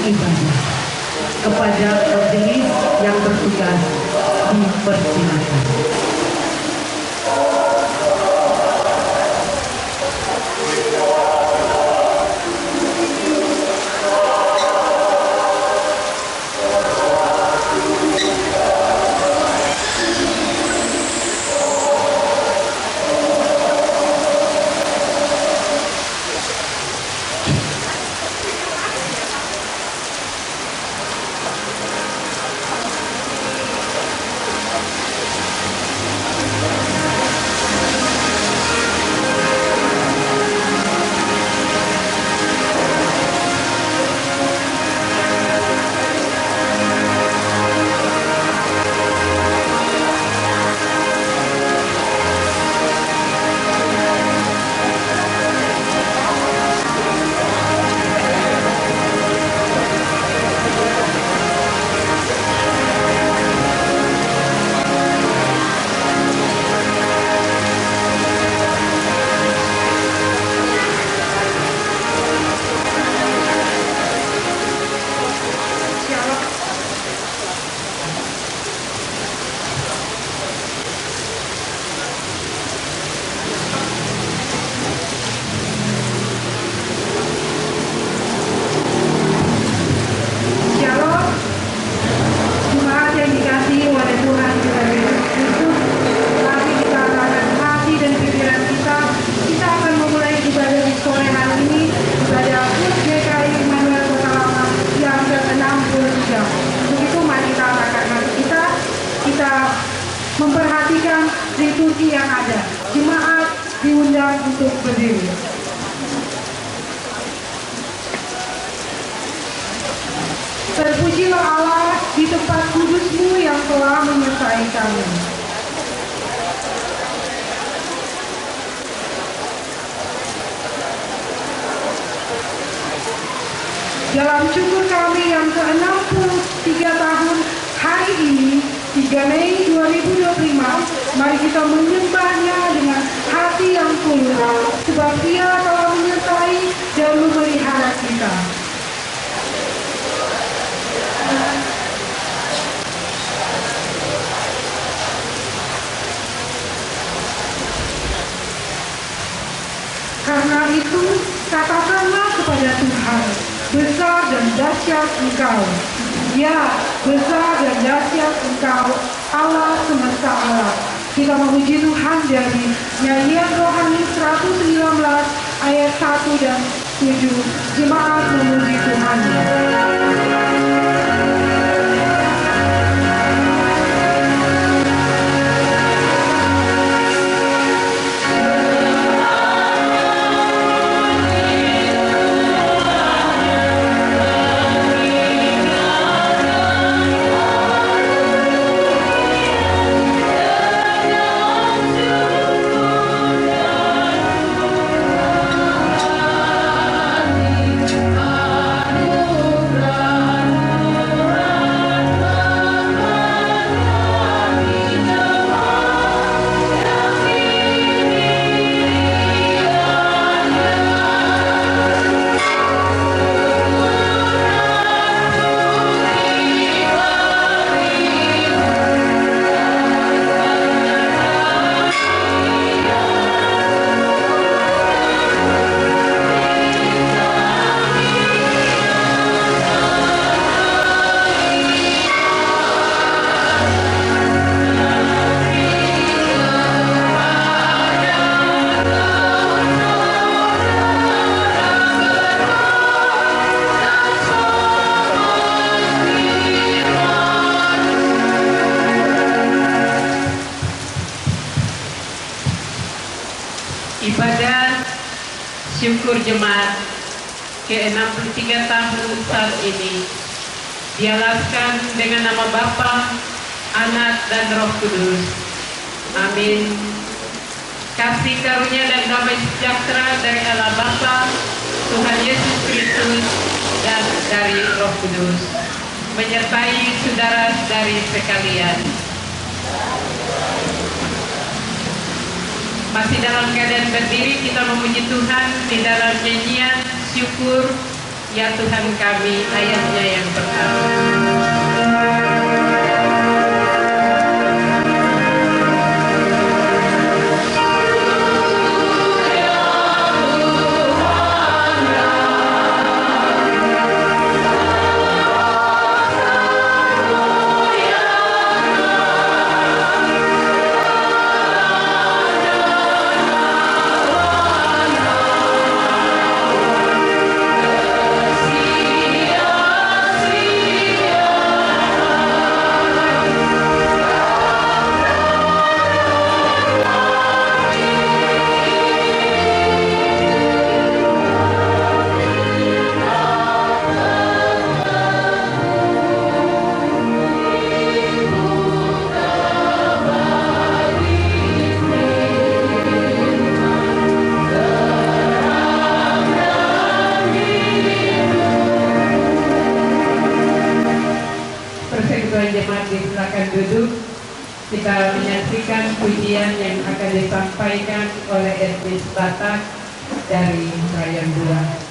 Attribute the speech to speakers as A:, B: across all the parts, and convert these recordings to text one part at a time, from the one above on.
A: ibadah. Kepada majelis yang bertugas dipersilakan. Memperhatikan liturgi yang ada. Jemaat diundang untuk berdiri. Terpujilah Allah di tempat kudus-Mu yang telah menyertai kami. Dalam syukur kami yang ke-63 tahun hari ini, 3 Mei 2025, mari kita menyembahnya dengan hati yang tulus, sebab Dia telah menyertai dan memelihara kita. Karena itu, katakanlah kepada Tuhan, besar dan dahsyat Engkau. Ya, besar dan dahsyat Engkau, Allah semesta alam. Kita memuji Tuhan dari nyanyian rohani 119 ayat 1 dan 7. Jemaat memuji Tuhan.
B: Ibadah syukur jemaat ke-63 tahun saat ini dialaskan dengan nama Bapa, Anak, dan Roh Kudus. Amin. Kasih karunia dan damai sejahtera dari Allah Bapa, Tuhan Yesus Kristus, dan dari Roh Kudus menyertai saudara-saudari sekalian. Masih dalam keadaan berdiri, kita memuji Tuhan di dalam nyanyian syukur Ya Tuhan kami, ayatnya yang pertama. Persekutuan jemaat silakan duduk. Kita menyaksikan pujian yang akan disampaikan oleh etnis Batak dari Rayon 2.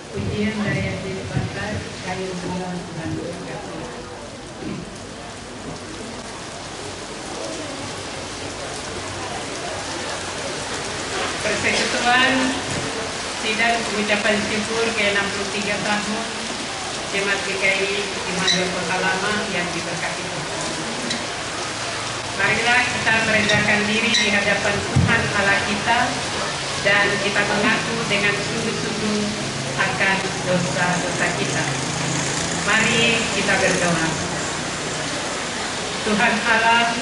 B: Pujian dari etnis Batak, kayu bulan dan berkata. Persekutuan sidang pengucapan syukur ke-63 tahun Jemaat GKI Immanuel Kota Lama yang diberkati Tuhan. Marilah kita merendahkan diri di hadapan Tuhan Allah kita dan kita mengaku dengan sungguh-sungguh akan dosa-dosa kita. Mari kita berdoa. Tuhan Allah,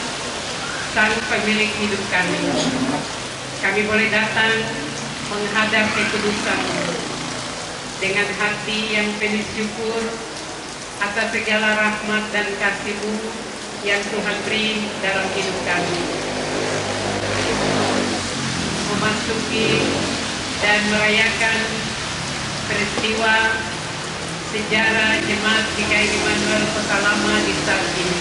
B: Sang Pemilik hidup kami, kami boleh datang menghadap kekudusan-Mu dengan hati yang penuh syukur atas segala rahmat dan kasih-Mu yang Tuhan beri dalam hidup kami. Memasuki dan merayakan peristiwa sejarah Jemaat GKI Immanuel Kota Lama di saat ini.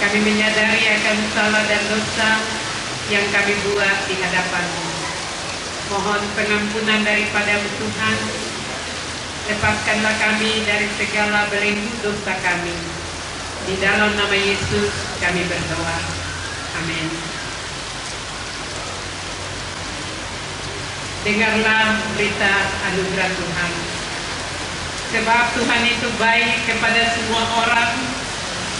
B: Kami menyadari akan salah dan dosa yang kami buat di hadapan-Mu. Mohon pengampunan daripada Tuhan. Lepaskanlah kami dari segala belenggu dosa kami. Di dalam nama Yesus kami berdoa. Amin. Dengarlah berita anugerah Tuhan. Sebab Tuhan itu baik kepada semua orang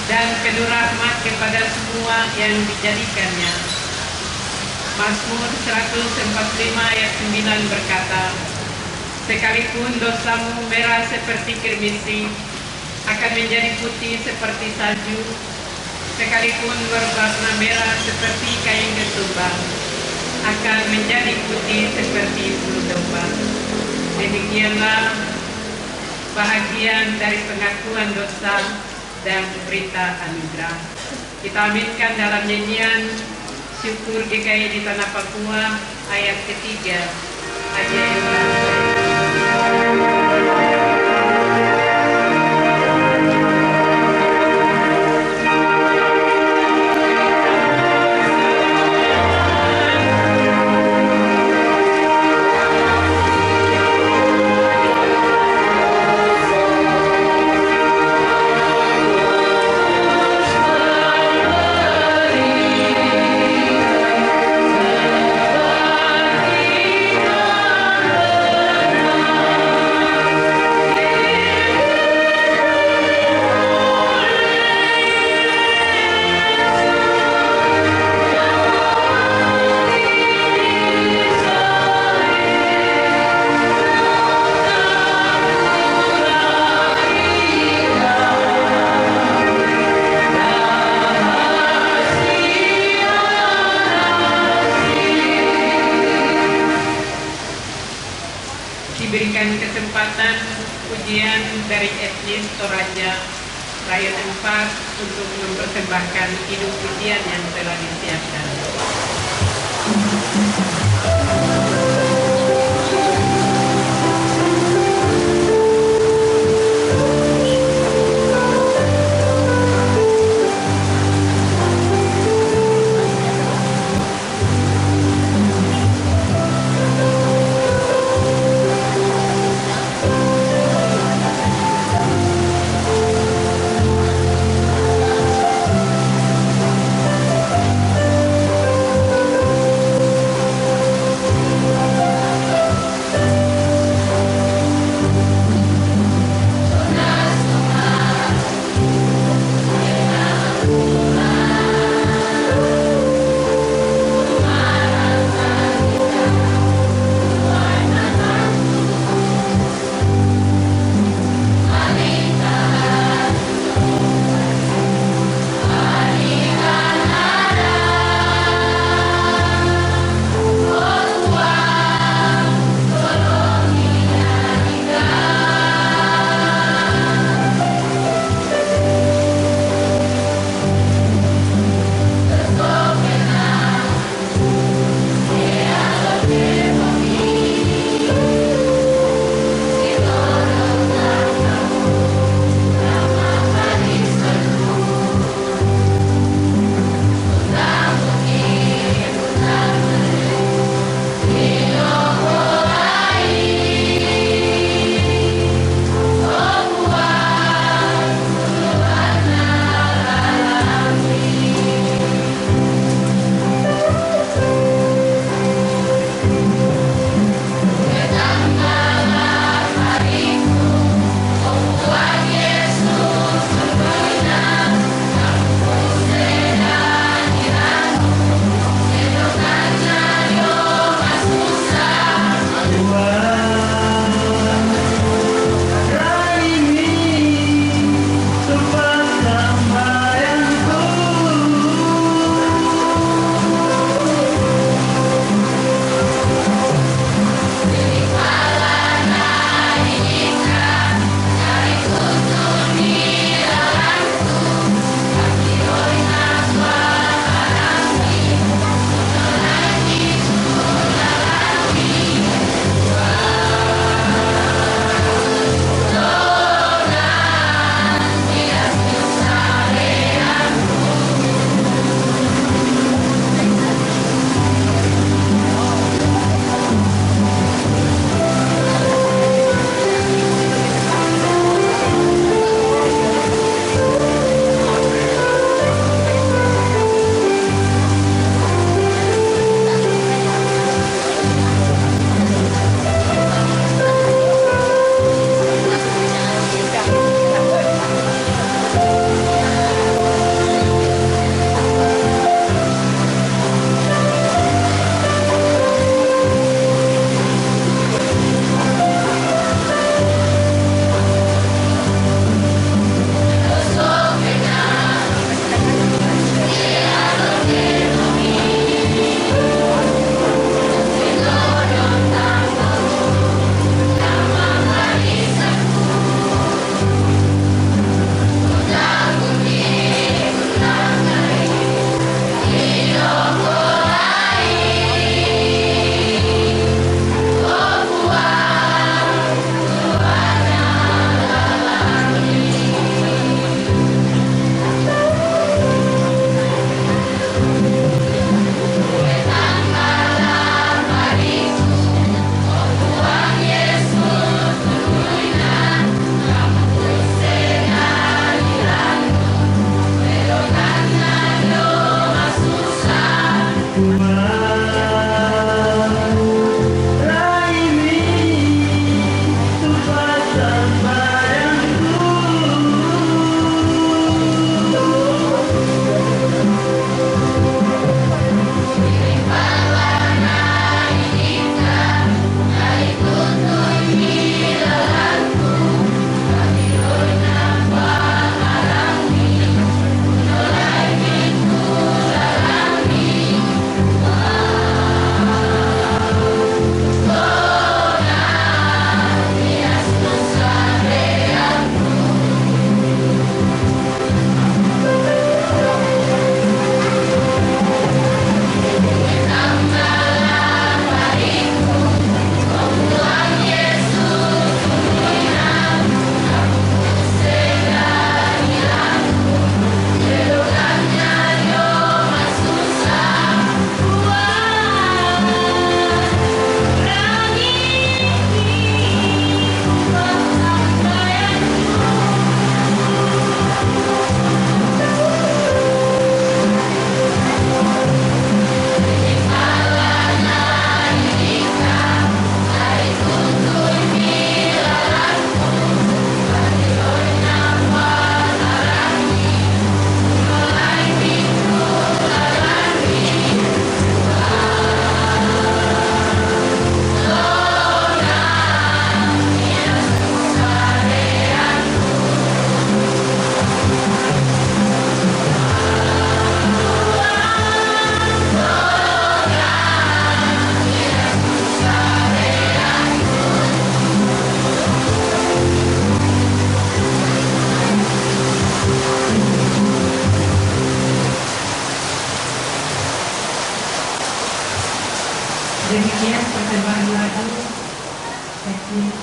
B: dan penuh rahmat kepada semua yang dijadikannya. Mazmur 145 ayat 9 berkata, sekalipun dosamu merah seperti kirmisi, akan menjadi putih seperti salju. Sekalipun berwarna merah seperti kain ketumbar, akan menjadi putih seperti bulu domba. Demikianlah bahagian dari pengakuan dosa dan berita anugerah. Kita aminkan dalam nyanyian syukur GKI di Tanah Papua ayat ketiga. Diberikan kesempatan pujian dari etnis Toraja rakyat 4 untuk mempersembahkan hidup pujian yang telah disiapkan.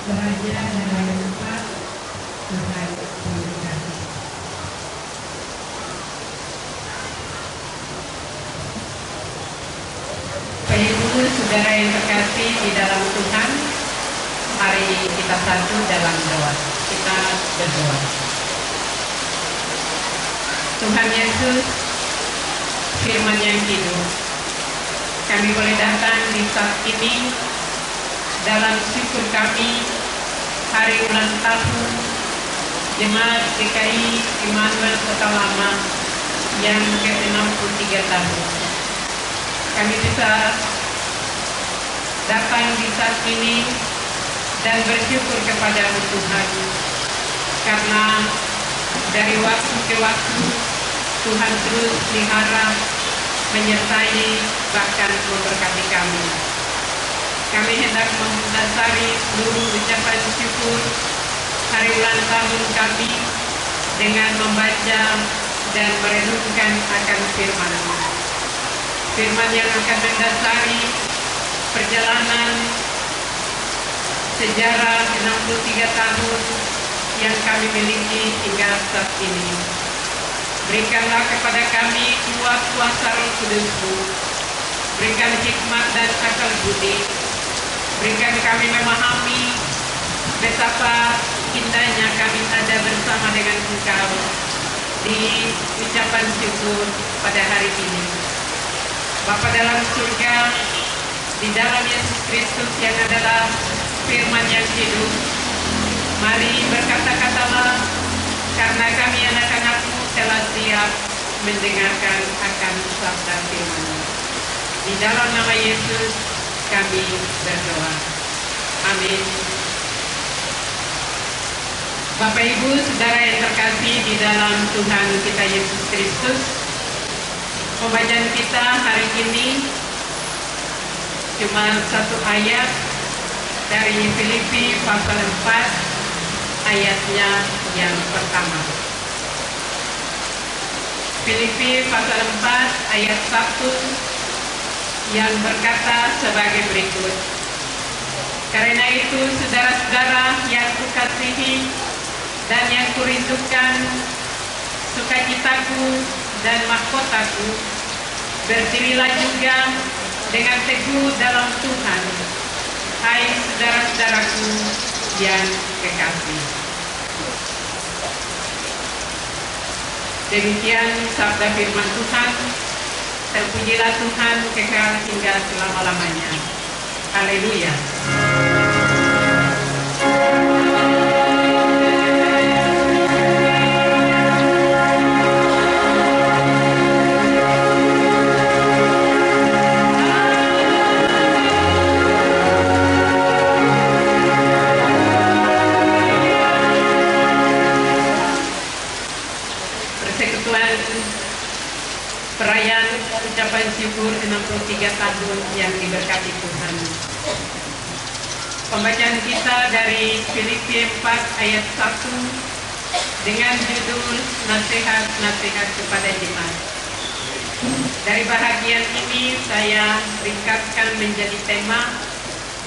B: Belajar dengan cepat, Tuhan memberkati. Ibu saudara yang terkasih di dalam Tuhan, mari kita satu dalam doa. Kita berdoa. Tuhan Yesus, firman yang hidup, kami boleh datang di saat ini dalam syukur kami hari ulang tahun Jemaat GKI Immanuel Kota Lama yang ke-63 tahun. Kami bisa datang di saat ini dan bersyukur kepada Tuhan karena dari waktu ke waktu Tuhan terus pelihara, menyertai, bahkan memberkati kami. Kami hendak mendasari seluruh ucapan syukur hari ulang tahun kami dengan membaca dan merenungkan akan firman-Mu. Firman yang akan mendasari perjalanan sejarah 63 tahun yang kami miliki hingga saat ini. Berikanlah kepada kami kuat kuasa Roh Kudus-Mu. Berikan hikmat dan akal budi. Berikan kami memahami betapa indahnya kami ada bersama dengan Engkau di ucapan syukur pada hari ini. Bapa dalam surga, di dalam Yesus Kristus yang adalah firman yang hidup, mari berkata-katalah, karena kami anak-anak-Mu telah siap mendengarkan akan sabda firman-Mu. Di dalam nama Yesus kami berdoa. Amin. Bapak Ibu, saudara yang terkasih di dalam Tuhan kita Yesus Kristus, pembacaan kita hari ini cuma satu ayat dari Filipi pasal 4 ayatnya yang pertama. Filipi pasal 4 ayat 1 yang berkata sebagai berikut. Karena itu saudara-saudara yang kukasihi dan yang kurindukan, sukacitaku dan mahkotaku, berdirilah juga dengan teguh dalam Tuhan, hai saudara-saudaraku yang kekasih. Demikian sabda firman Tuhan. Terpujilah Tuhan kekal hingga selama-lamanya. Haleluya. Perayaan ucapan syukur 63 tahun yang diberkati Tuhan. Pembacaan kita dari Filipi 4 ayat 1 dengan judul Nasihat-nasihat kepada jemaat. Dari bahagian ini saya ringkaskan menjadi tema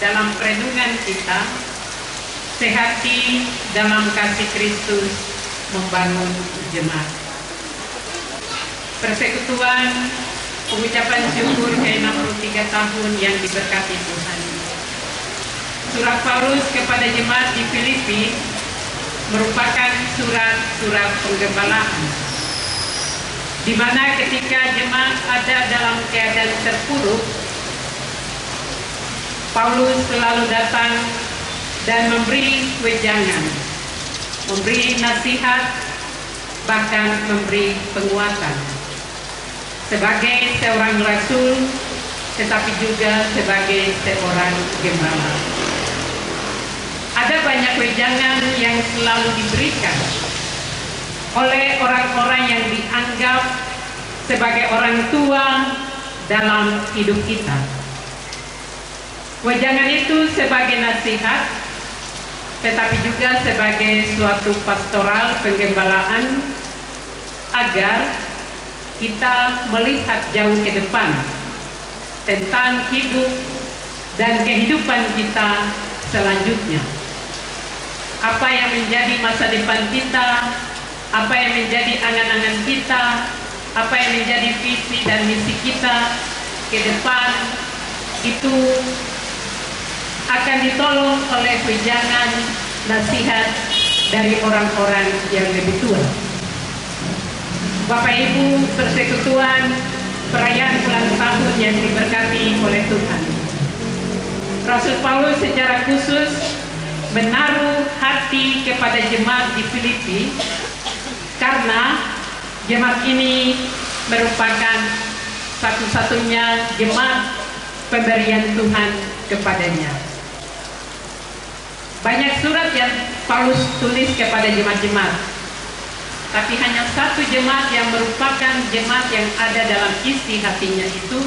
B: dalam renungan kita, sehati dalam kasih Kristus membangun jemaat. Persekutuan pengucapan syukur ke-63 tahun yang diberkati Tuhan. Surat Paulus kepada jemaat di Filipi merupakan surat-surat penggembalaan, di mana ketika jemaat ada dalam keadaan terpuruk, Paulus selalu datang dan memberi wejangan, memberi nasihat, bahkan memberi penguatan. Sebagai seorang rasul, tetapi juga sebagai seorang gembala. Ada banyak wejangan yang selalu diberikan oleh orang-orang yang dianggap sebagai orang tua dalam hidup kita. Wejangan itu sebagai nasihat, tetapi juga sebagai suatu pastoral penggembalaan agar kita melihat jauh ke depan tentang hidup dan kehidupan kita selanjutnya. apa yang menjadi masa depan kita, apa yang menjadi angan-angan kita, apa yang menjadi visi dan misi kita ke depan, itu akan ditolong oleh wejangan nasihat dari orang-orang yang lebih tua. Bapak Ibu persekutuan perayaan ulang tahun yang diberkati oleh Tuhan, Rasul Paulus secara khusus menaruh hati kepada jemaat di Filipi karena jemaat ini merupakan satu-satunya jemaat pemberian Tuhan kepadanya. Banyak surat yang Paulus tulis kepada jemaat-jemaat, tapi hanya satu jemaat yang merupakan jemaat yang ada dalam isi hatinya itu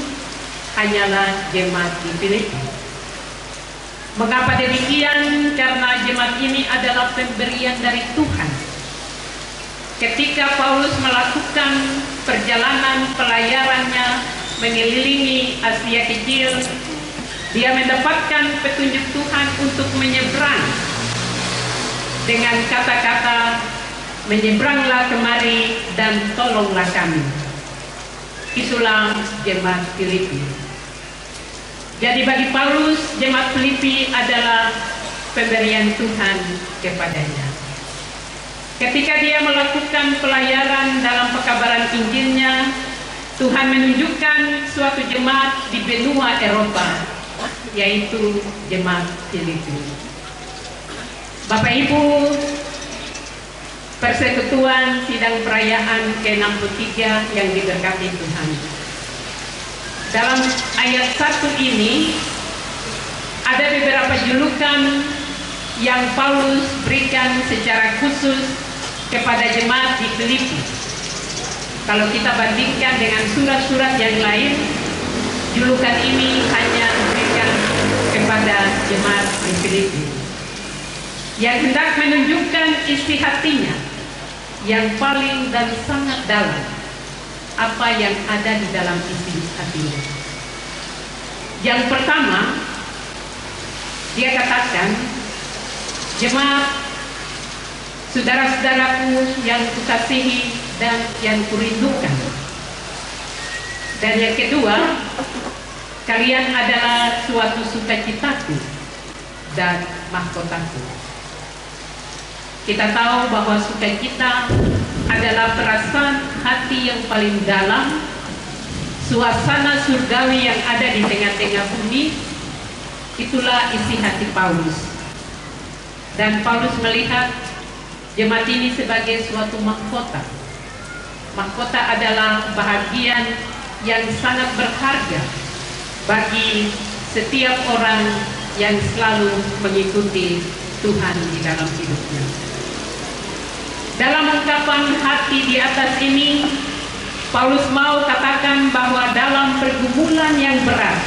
B: hanyalah jemaat di Filipi. Mengapa demikian? Karena jemaat ini adalah pemberian dari Tuhan. Ketika Paulus melakukan perjalanan pelayarannya mengelilingi Asia Kecil, dia mendapatkan petunjuk Tuhan untuk menyeberang dengan kata-kata, menyeberanglah kemari dan tolonglah kami. Itulah jemaat Filipi. Jadi bagi Paulus, jemaat Filipi adalah pemberian Tuhan kepadanya. Ketika dia melakukan pelayaran dalam pekabaran Injilnya, Tuhan menunjukkan suatu jemaat di benua Eropa, yaitu jemaat Filipi. Bapak Ibu persekutuan sidang perayaan ke-63 yang diberkati Tuhan. Dalam ayat 1 ini ada beberapa julukan yang Paulus berikan secara khusus kepada jemaat di Filipi. Kalau kita bandingkan dengan surat-surat yang lain, julukan ini hanya diberikan kepada jemaat di Filipi, yang hendak menunjukkan isi hatinya yang paling dan sangat dalam, apa yang ada di dalam isi hatinya. Yang pertama, dia katakan, jemaat saudara-saudaraku yang kukasihi dan yang kurindukan. Dan yang kedua, kalian adalah suatu sukacitaku dan mahkotaku. Kita tahu bahwa sukacita adalah perasaan hati yang paling dalam, suasana surgawi yang ada di tengah-tengah bumi. Itulah isi hati Paulus. Dan Paulus melihat jemaat ini sebagai suatu mahkota. Mahkota adalah bahagian yang sangat berharga bagi setiap orang yang selalu mengikuti Tuhan di dalam hidupnya. Dalam ungkapan hati di atas ini, Paulus mau katakan bahwa dalam pergumulan yang berat,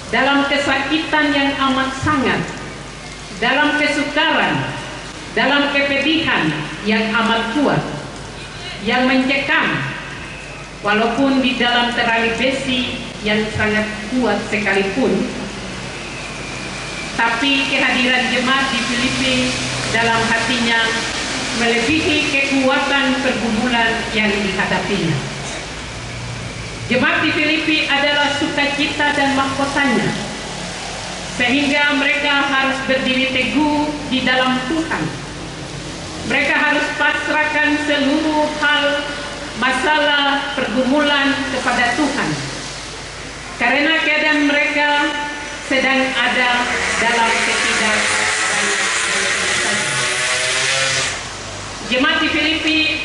B: dalam kesakitan yang amat sangat, dalam kesukaran, dalam kepedihan yang amat kuat, yang mencekam, walaupun di dalam terali besi yang sangat kuat sekalipun, tapi kehadiran jemaat di Filipi dalam hatinya melebihi kekuatan pergumulan yang dihadapinya. Jemaat di Filipi adalah sukacita dan mahkotanya, sehingga mereka harus berdiri teguh di dalam Tuhan. Mereka harus pasrahkan seluruh hal, masalah, pergumulan kepada Tuhan, karena keadaan mereka sedang ada dalam ketidakbaik. Jemaat di Filipi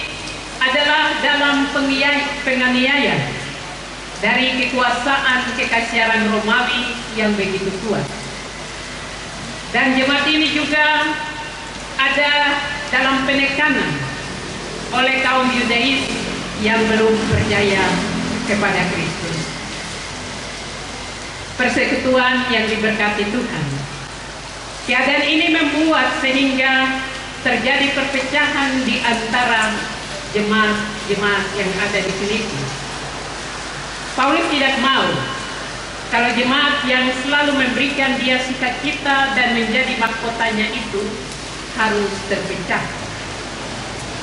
B: adalah dalam penganiayaan dari kekuasaan kekaisaran Romawi yang begitu kuat. Dan jemaat ini juga ada dalam penekanan oleh kaum Yudais yang belum percaya kepada Kristus. Persekutuan yang diberkati Tuhan, keadaan ini membuat sehingga terjadi perpecahan di antara jemaat-jemaat yang ada di Filipi. Paulus tidak mau kalau jemaat yang selalu memberikan dia sukacita dan menjadi mahkotanya itu harus terpecah.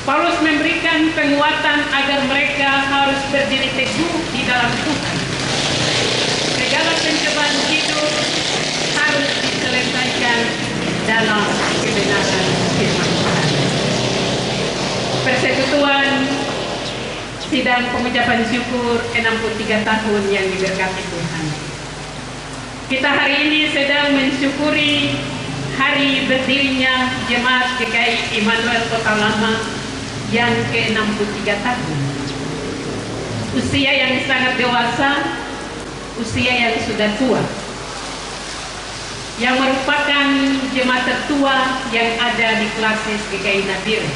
B: Paulus memberikan penguatan agar mereka harus berdiri teguh di dalam Tuhan. Segala pencobaan hidup harus diselesaikan dalam kebenaran firman Tuhan. Persekutuan sidang pengucapan syukur 63 tahun yang diberkati Tuhan. Kita hari ini sedang mensyukuri hari berdirinya Jemaat GKI Immanuel Kota Lama yang ke-63 tahun. Usia yang sangat dewasa, usia yang sudah tua, yang merupakan jemaat tertua yang ada di klasis GKI Nabire.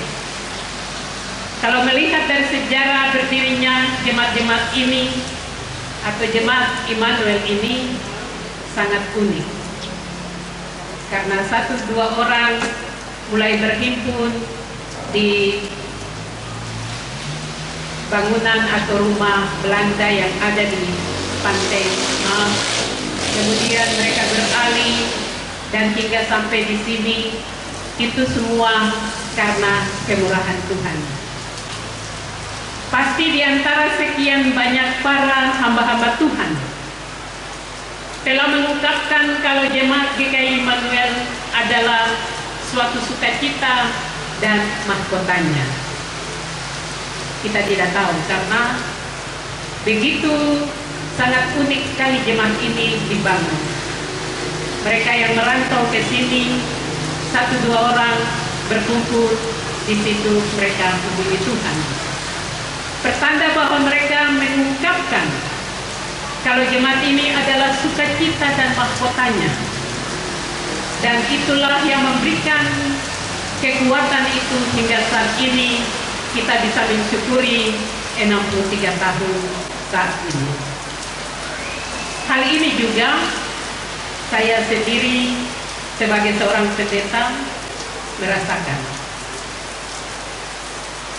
B: Kalau melihat dari sejarah berdirinya jemaat-jemaat ini atau Jemaat Immanuel ini sangat unik. Karena 1-2 orang mulai berhimpun di bangunan atau rumah Belanda yang ada di pantai Maaf. Kemudian mereka beralih dan hingga sampai di sini, itu semua karena kemurahan Tuhan. Pasti di antara sekian banyak para hamba-hamba Tuhan telah mengungkapkan kalau Jemaat GKI Immanuel adalah suatu sukacita dan mahkotanya. Kita tidak tahu karena begitu sangat unik sekali jemaat ini dibangun. Mereka yang merantau ke sini, 1-2 orang berkumpul di situ, mereka hubungi Tuhan. Pertanda bahwa mereka mengungkapkan kalau jemaat ini adalah sukacita dan mahkotanya. Dan itulah yang memberikan kekuatan itu hingga saat ini kita bisa mensyukuri 63 tahun saat ini. Hal ini juga saya sendiri sebagai seorang pendeta merasakan.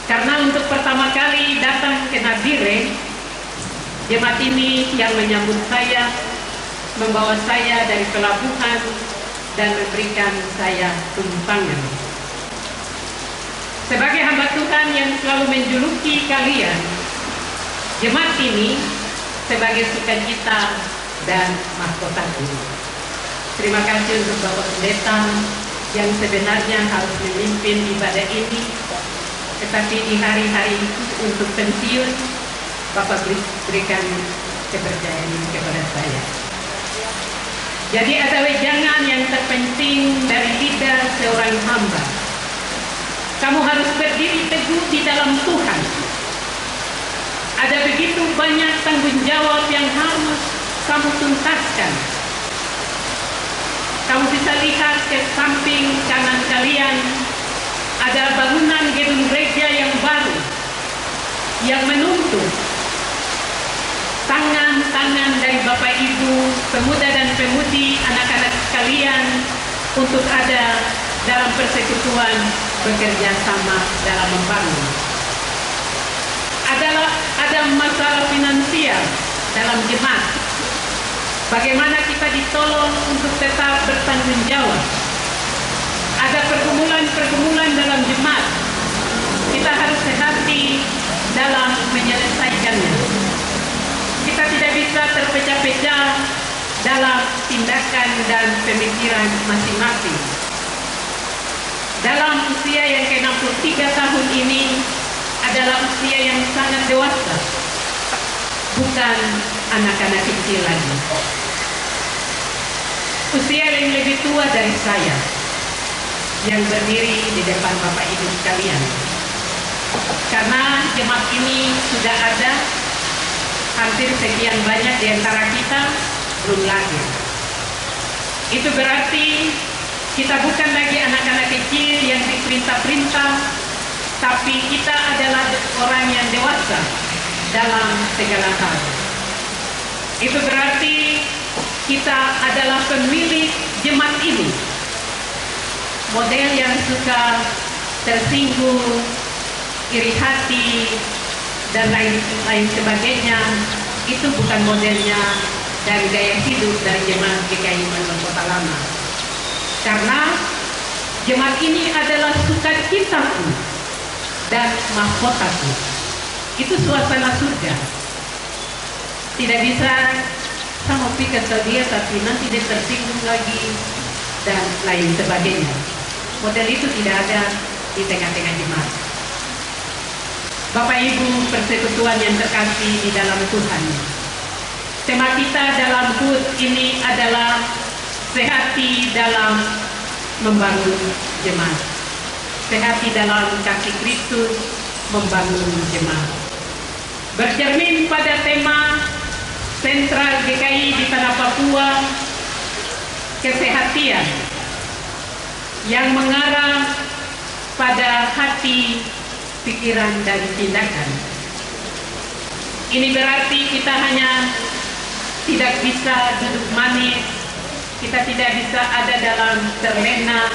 B: Karena untuk pertama kali datang ke Nabire, jemaat ini yang menyambut saya, membawa saya dari pelabuhan dan memberikan saya tumpangan. Sebagai hamba Tuhan yang selalu menjuluki kalian, jemaat ini sebagai sukacita dan mahkotaku. Terima kasih untuk Bapak Pendeta yang sebenarnya harus memimpin ibadah ini, tetapi di hari-hari untuk pensiun, Bapak berikan kepercayaan ini kepada saya. Jadi ada wejangan yang terpenting dari lidah seorang hamba. Kamu harus berdiri teguh di dalam Tuhan. Ada begitu banyak tanggung jawab yang harus kamu tuntaskan. Kamu bisa lihat ke samping kanan kalian, ada bangunan gedung gereja yang baru, yang menuntut tangan-tangan dari Bapak Ibu, pemuda dan pemudi, anak-anak sekalian, untuk ada dalam persekutuan bekerja sama dalam membangun. Ada masalah finansial dalam jemaat. Bagaimana kita ditolong untuk tetap bertanggung jawab. Ada pergumulan-pergumulan dalam jemaat. Kita harus hati dalam menyelesaikannya. Kita tidak bisa terpecah-pecah dalam tindakan dan pemikiran masing-masing. Dalam usia yang ke-63 tahun ini adalah usia yang sangat dewasa, bukan anak-anak kecil lagi. Usia yang lebih tua dari saya, yang berdiri di depan Bapak Ibu sekalian. Karena jemaat ini sudah ada hampir sekian banyak di antara kita belum lahir. Itu berarti kita bukan lagi anak-anak kecil yang diperintah-perintah, tapi kita adalah orang yang dewasa dalam segala hal. Itu berarti kita adalah pemilik jemaat ini. Model yang suka tersinggung, iri hati, dan lain sebagainya, itu bukan modelnya dan gaya hidup dari jemaat GKI Immanuel Kota Lama. Karena Jemaat ini adalah sukacitaku dan mahkotaku. Itu suasana surga. Tidak bisa sama pikir dia tapi nanti dia tersinggung lagi dan lain sebagainya. Model itu tidak ada di tengah-tengah jemaat. Bapak Ibu persekutuan yang terkasih di dalam Tuhan, tema kita dalam HUT ini adalah sehati dalam membangun jemaat. Sehati dalam kasih Kristus membangun jemaat. Bercermin pada tema sentral GKI di Tanah Papua, kesehatian yang mengarah pada hati, pikiran, dan tindakan. Ini berarti kita hanya tidak bisa duduk manis, kita tidak bisa ada dalam terlena,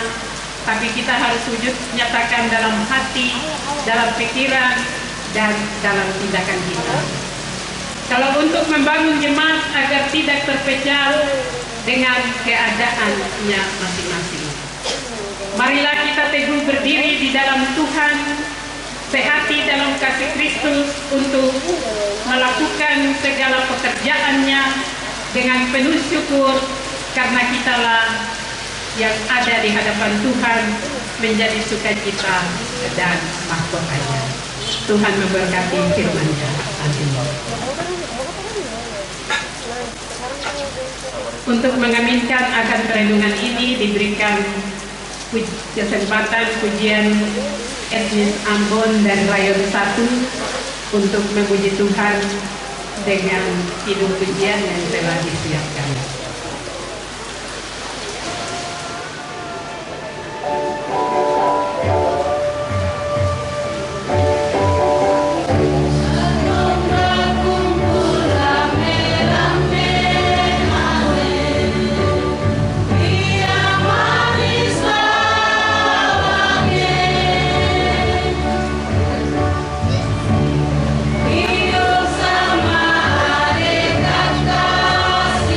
B: tapi kita harus wujud nyatakan dalam hati, dalam pikiran, dan dalam tindakan kita. Kalau untuk membangun jemaat agar tidak terpecah dengan keadaannya masing-masing, marilah kita teguh berdiri di dalam Tuhan, sehati dalam kasih Kristus untuk melakukan segala pekerjaannya dengan penuh syukur, karena kitalah yang ada di hadapan Tuhan menjadi sukacita dan mahkotanya. Tuhan memberkati firman-Nya. Amin. Untuk mengaminkan akan perenungan ini diberikan kesempatan pujian etnis Ambon dan Rayon 1 untuk memuji Tuhan dengan kidung pujian yang telah disiapkan.
C: Hidup sama adik kakak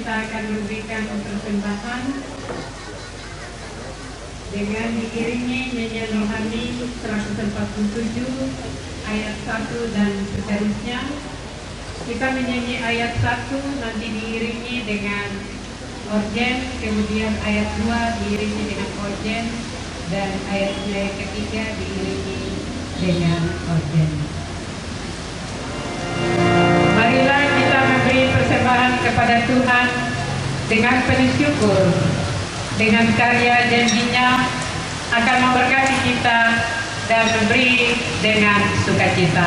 B: kita akan memberikan persembahan dengan diiringi nyanyian rohani 147 ayat 1 dan seterusnya. Kita menyanyi ayat 1 nanti diiringi dengan orgen, kemudian ayat 2 diiringi dengan orgen, dan ayatnya yang ketiga diiringi dengan orgen. Marilah kita memberi persembahan kepada Tuhan dengan penuh syukur. Dengan karya janjinya akan memberkati kita dan memberi dengan sukacita.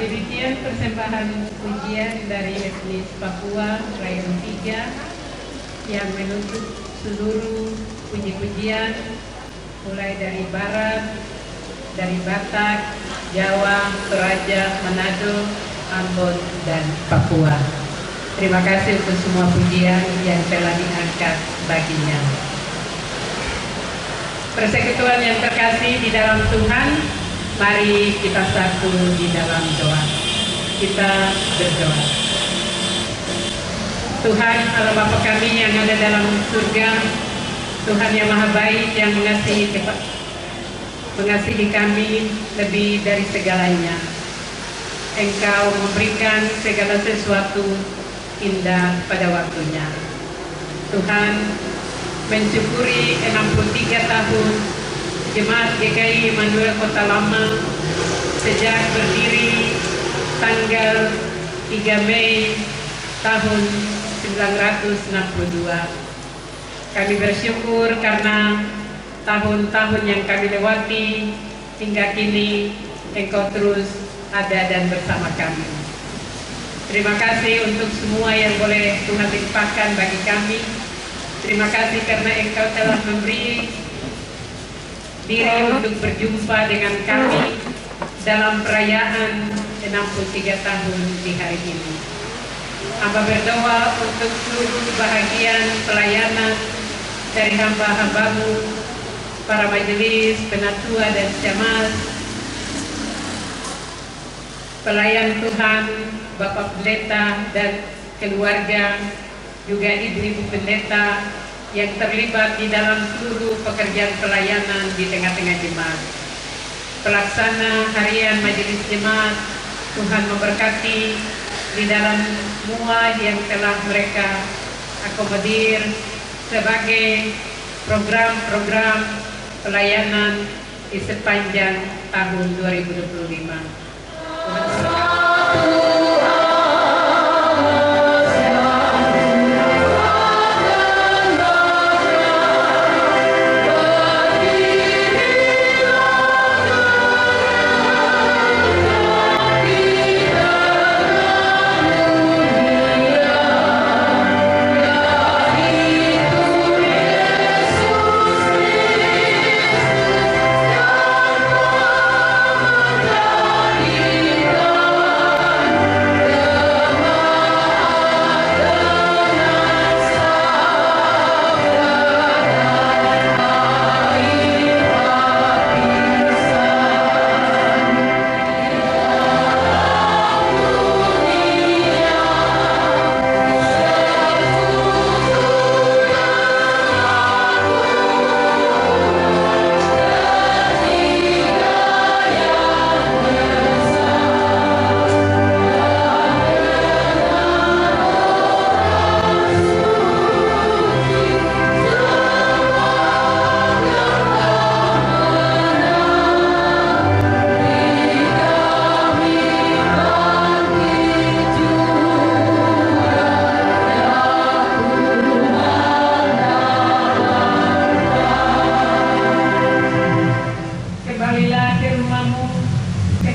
B: Demikian persembahan pujian dari etnis Papua Rayon 3 yang menuntut seluruh puji-pujian mulai dari Barat, dari Batak, Jawa, Toraja, Manado, Ambon, dan Papua. Terima kasih untuk semua pujian yang telah diangkat baginya. Persekutuan yang terkasih di dalam Tuhan, mari kita satu di dalam doa. Kita berdoa. Tuhan Allah Bapa kami yang ada dalam surga, Tuhan yang maha baik yang mengasihi kami lebih dari segalanya. Engkau memberikan segala sesuatu indah pada waktunya. Tuhan mensyukuri 63 tahun Jemaat GKI Immanuel Kota Lama sejak berdiri tanggal 3 Mei tahun 1962. Kami bersyukur karena tahun-tahun yang kami lewati hingga kini Engkau terus ada dan bersama kami. Terima kasih untuk semua yang boleh Tuhan limpahkan bagi kami. Terima kasih karena Engkau telah memberi diri untuk berjumpa dengan kami dalam perayaan 63 tahun di hari ini. Hamba berdoa untuk seluruh bahagian pelayanan dari hamba-hambamu, para majelis, penatua dan jemaat, pelayan Tuhan, Bapak Pendeta dan keluarga, juga ibu-ibu pendeta yang terlibat di dalam seluruh pekerjaan pelayanan di tengah-tengah jemaat. Pelaksana harian majelis jemaat, Tuhan memberkati di dalam semua yang telah mereka akomodir sebagai program-program pelayanan di sepanjang tahun 2025. Tuhan memberkati.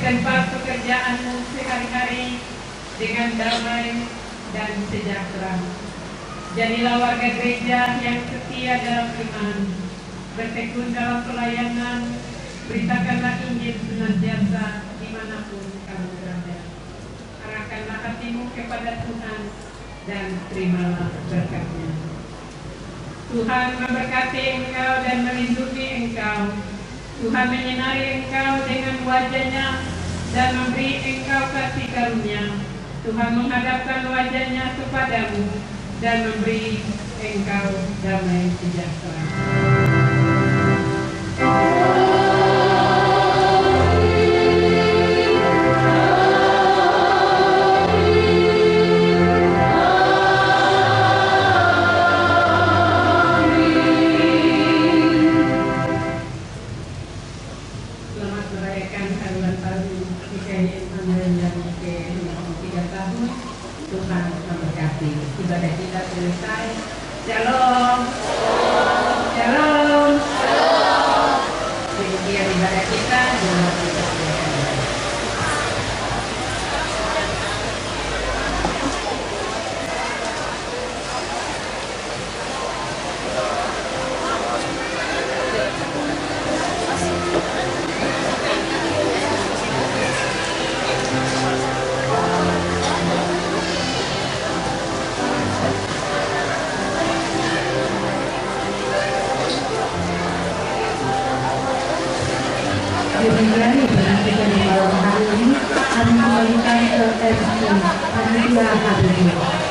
B: tempat pekerjaanmu sehari-hari dengan damai dan sejahtera. Jadilah warga gereja yang setia dalam iman, bertekun dalam pelayanan, beritakanlah Injil senantiasa dimanapun kamu berada. Arahkanlah hatimu kepada Tuhan dan terimalah berkat-Nya. Tuhan memberkati engkau dan melindungi engkau. Tuhan menyinari engkau dengan wajah-Nya dan memberi engkau kasih karunia. Tuhan menghadapkan wajah-Nya kepadamu dan memberi engkau damai sejahtera. Ibadah kita selesai. Shalom. Shalom. Demikian ibadah kita.
A: Demikian ibadah kita di malam hari ini kami kembalikan ke MC Panitia Hadir.